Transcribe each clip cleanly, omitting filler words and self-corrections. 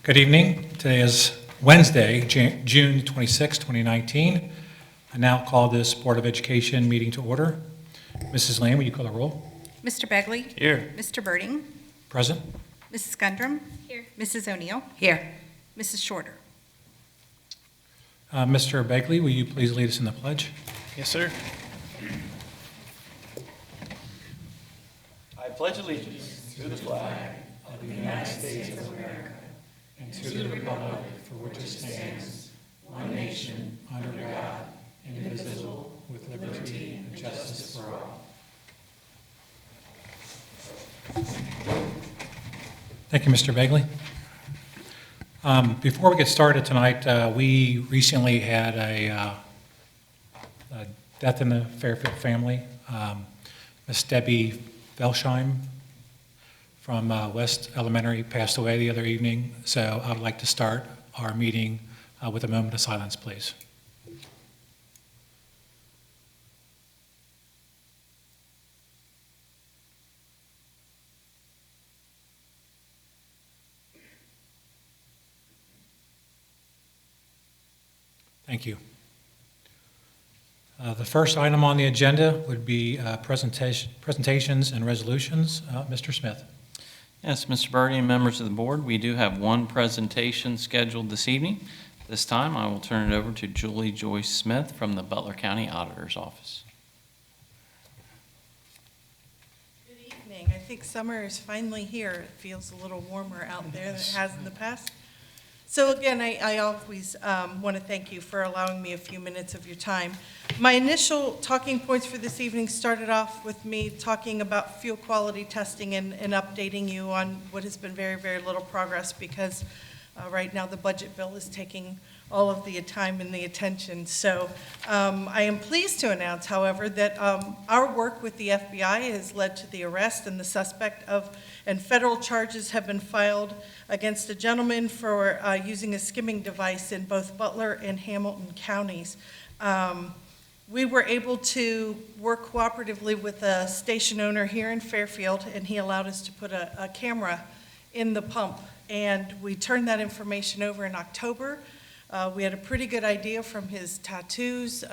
Good evening. Today is Wednesday, June 26, 2019. I now call this Board of Education meeting to order. Mrs. Lamb, will you call the roll? Mr. Begley? Here. Mr. Birding? Present. Mrs. Gundrum? Here. Mrs. O'Neill? Here. Mrs. Shorter? Mr. Begley, will you please lead us in the pledge? Yes, sir. I pledge allegiance to the flag of the United States of America and to the republic for which it stands, one nation, under God, indivisible, with liberty and justice for all. Thank you, Mr. Begley. Before we get started tonight, we recently had a death in the Fairfield family. Miss Debbie Velsheim from West Elementary passed away the other evening, so I would like to start our meeting with a moment of silence, please. Thank you. The first item on the agenda would be presentations and resolutions. Mr. Smith. Yes, Mr. Birdie and members of the board, we do have one presentation scheduled this evening. This time, I will turn it over to Julie Joyce Smith from the Butler County Auditor's Office. Good evening. I think summer is finally here. It feels a little warmer out there than it has in the past. So again, I always want to thank you for allowing me a few minutes of your time. My initial talking points for this evening started off with me talking about fuel quality testing and updating you on what has been very, very little progress because right now the budget bill is taking all of the time and the attention. So I am pleased to announce, however, that our work with the FBI has led to the arrest and the suspect and federal charges have been filed against a gentleman for using a skimming device in both Butler and Hamilton counties. We were able to work cooperatively with a station owner here in Fairfield, and he allowed us to put a camera in the pump. And we turned that information over in October. We had a pretty good idea from his tattoos,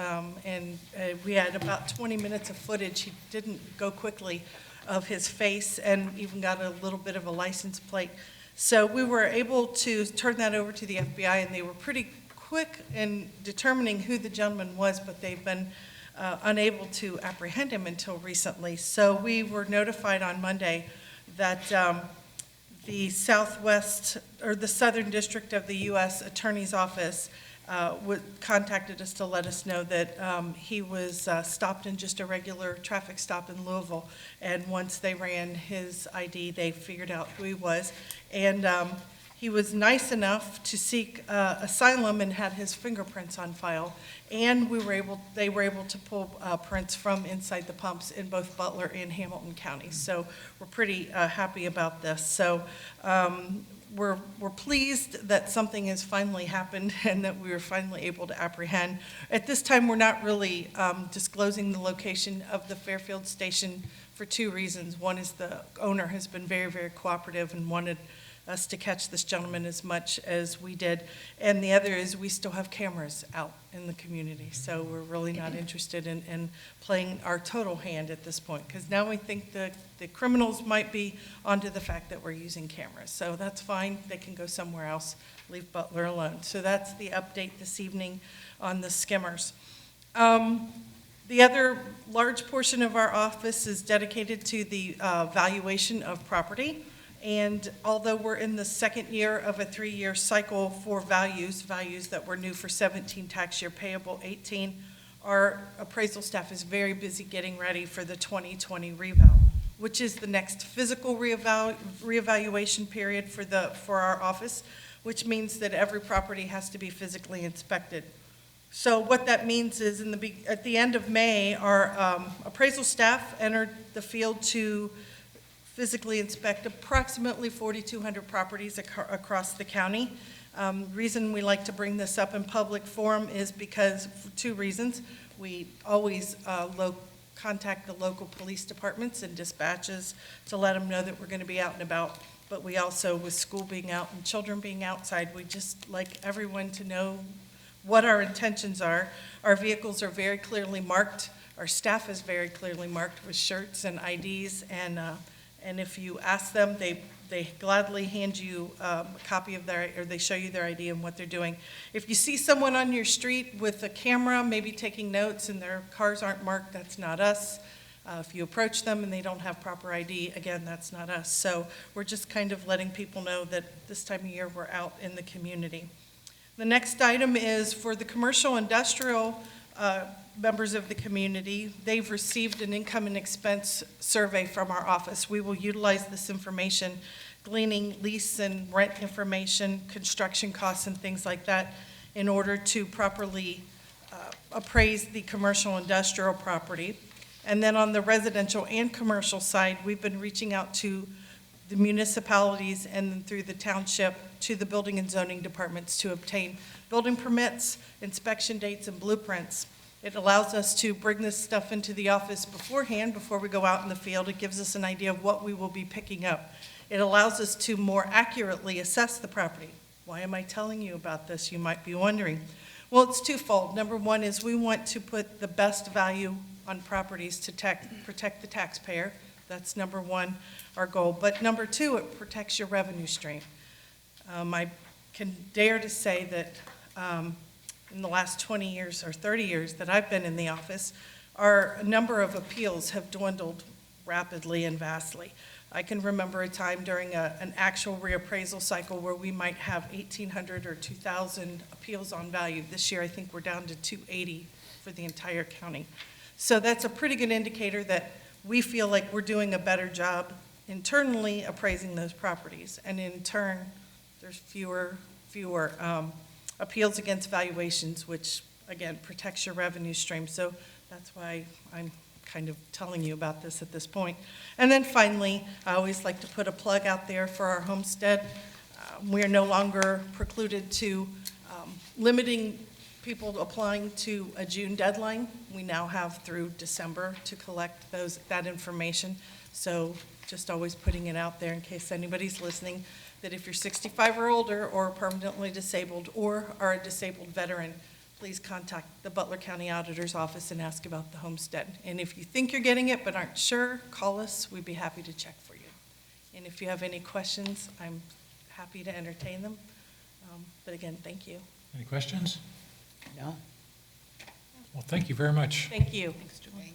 and we had about 20 minutes of footage. He didn't go quickly of his face and even got a little bit of a license plate. So we were able to turn that over to the FBI, and they were pretty quick in determining who the gentleman was, but they've been unable to apprehend him until recently. So we were notified on Monday that the Southwest, or the Southern District of the U.S. Attorney's Office contacted us to let us know that he was stopped in just a regular traffic stop in Louisville. And once they ran his ID, they figured out who he was. And he was nice enough to seek asylum and had his fingerprints on file. And they were able to pull prints from inside the pumps in both Butler and Hamilton counties. So we're pretty happy about this. So we're pleased that something has finally happened and that we were finally able to apprehend. At this time, we're not really disclosing the location of the Fairfield station for two reasons. One is the owner has been very, very cooperative and wanted us to catch this gentleman as much as we did. And the other is we still have cameras out in the community. So we're really not interested in playing our total hand at this point, because now we think the criminals might be onto the fact that we're using cameras. So that's fine. They can go somewhere else. Leave Butler alone. So that's the update this evening on the skimmers. The other large portion of our office is dedicated to the valuation of property. And although we're in the second year of a 3-year cycle for values that were new for 17 tax year, payable 18, our appraisal staff is very busy getting ready for the 2020 reval, which is the next physical reevaluation period for our office, which means that every property has to be physically inspected. So what that means is at the end of May, our appraisal staff entered the field to physically inspect approximately 4,200 properties across the county. Reason we like to bring this up in public forum is because, for two reasons. We always contact the local police departments and dispatches to let them know that we're going to be out and about. But we also, with school being out and children being outside, we just like everyone to know what our intentions are. Our vehicles are very clearly marked. Our staff is very clearly marked with shirts and IDs, and if you ask them, they gladly hand you a copy of their, or they show you their ID and what they're doing. If you see someone on your street with a camera, maybe taking notes, and their cars aren't marked, that's not us. If you approach them and they don't have proper ID, again, that's not us. So we're just kind of letting people know that this time of year we're out in the community. The next item is for the commercial industrial members of the community. They've received an income and expense survey from our office. We will utilize this information, gleaning lease and rent information, construction costs and things like that, in order to properly appraise the commercial industrial property. And then on the residential and commercial side, we've been reaching out to the municipalities and then through the township to the building and zoning departments to obtain building permits, inspection dates, and blueprints. It allows us to bring this stuff into the office beforehand, before we go out in the field. It gives us an idea of what we will be picking up. It allows us to more accurately assess the property. Why am I telling you about this, you might be wondering? Well, it's twofold. Number one is we want to put the best value on properties to protect the taxpayer. That's number one, our goal. But number two, it protects your revenue stream. I can dare to say that in the last 20 years or 30 years that I've been in the office, our number of appeals have dwindled rapidly and vastly. I can remember a time during an actual reappraisal cycle where we might have 1,800 or 2,000 appeals on value. This year, I think we're down to 280 for the entire county. So that's a pretty good indicator that we feel like we're doing a better job internally appraising those properties. And in turn, there's fewer appeals against valuations, which again protects your revenue stream. So that's why I'm kind of telling you about this at this point. And then finally, I always like to put a plug out there for our homestead. We are no longer precluded to limiting people applying to a June deadline. We now have through December to collect that information. So just always putting it out there in case anybody's listening, that if you're 65 or older or permanently disabled or are a disabled veteran, please contact the Butler County Auditor's Office and ask about the homestead. And if you think you're getting it but aren't sure, call us. We'd be happy to check for you. And if you have any questions, I'm happy to entertain them. But again, thank you. Any questions? No? Well, thank you very much. Thank you. Thanks, Julie.